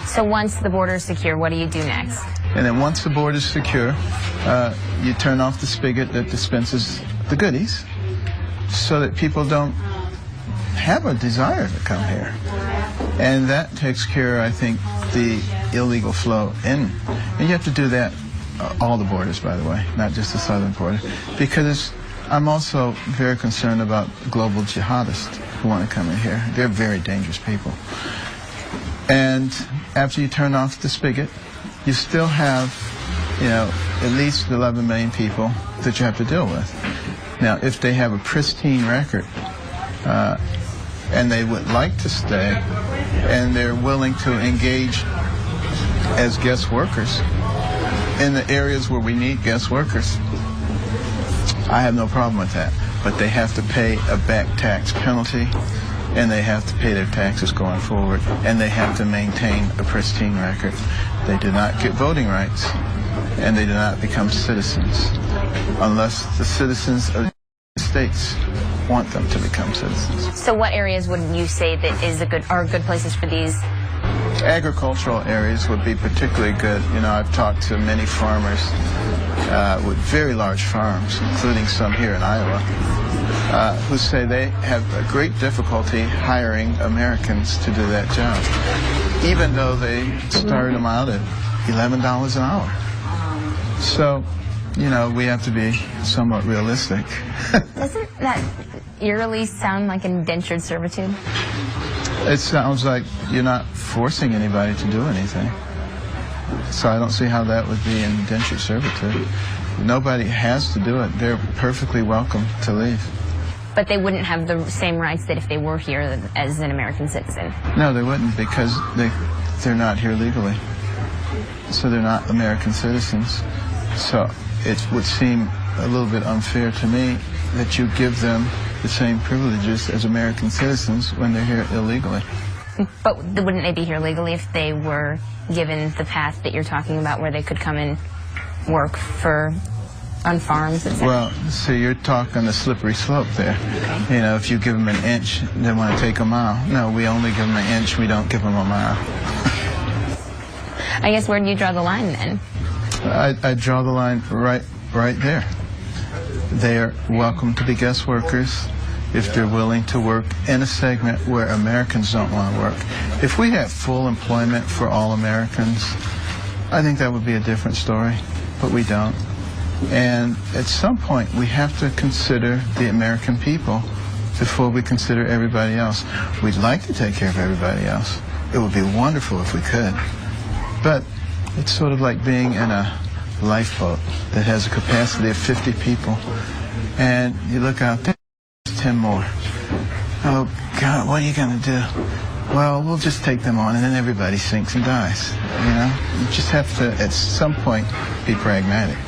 So once the border is secure, what do you do next? And then once the border is secure, you turn off the spigot that dispenses the goodies so that people don't have a desire to come here. And that takes care, I think, the illegal flow in. And you have to do that all the borders, by the way, not just the southern border, because I'm also very concerned about global jihadists who want to come in here. They're very dangerous people. And after you turn off the spigot, you still have, at least 11 million people that you have to deal with. Now, if they have a pristine record, and they would like to stay, and they're willing to engage as guest workers in the areas where we need guest workers, I have no problem with that. But they have to pay a back tax penalty, and they have to pay their taxes going forward, and they have to maintain a pristine record. They do not get voting rights, and they do not become citizens unless the citizens of the States want them to become citizens. So what areas would you say that are good places for these? Agricultural areas would be particularly good. I've talked to many farmers with very large farms, including some here in Iowa, who say they have a great difficulty hiring Americans to do that job, even though they started them out at $11 an hour. So, we have to be somewhat realistic. Doesn't that eerily sound like indentured servitude? It sounds like you're not forcing anybody to do anything. So I don't see how that would be indentured servitude. Nobody has to do it. They're perfectly welcome to leave. But they wouldn't have the same rights that if they were here as an American citizen? No, they wouldn't, because they're not here legally. So they're not American citizens. So it would seem a little bit unfair to me that you give them the same privileges as American citizens when they're here illegally. But wouldn't they be here legally if they were given the path that you're talking about, where they could come and work on farms, etc.? Well, so you're talking a slippery slope there. Okay. If you give them an inch, they want to take a mile. No, we only give them an inch, we don't give them a mile. I guess where do you draw the line then? I draw the line right there. They are welcome to be guest workers if they're willing to work in a segment where Americans don't want to work. If we had full employment for all Americans, I think that would be a different story, but we don't. And at some point, we have to consider the American people before we consider everybody else. We'd like to take care of everybody else. It would be wonderful if we could. But it's sort of like being in a lifeboat that has a capacity of 50 people, and you look out there, there's 10 more. Oh, God, what are you going to do? Well, we'll just take them on, and then everybody sinks and dies. You just have to, at some point, be pragmatic.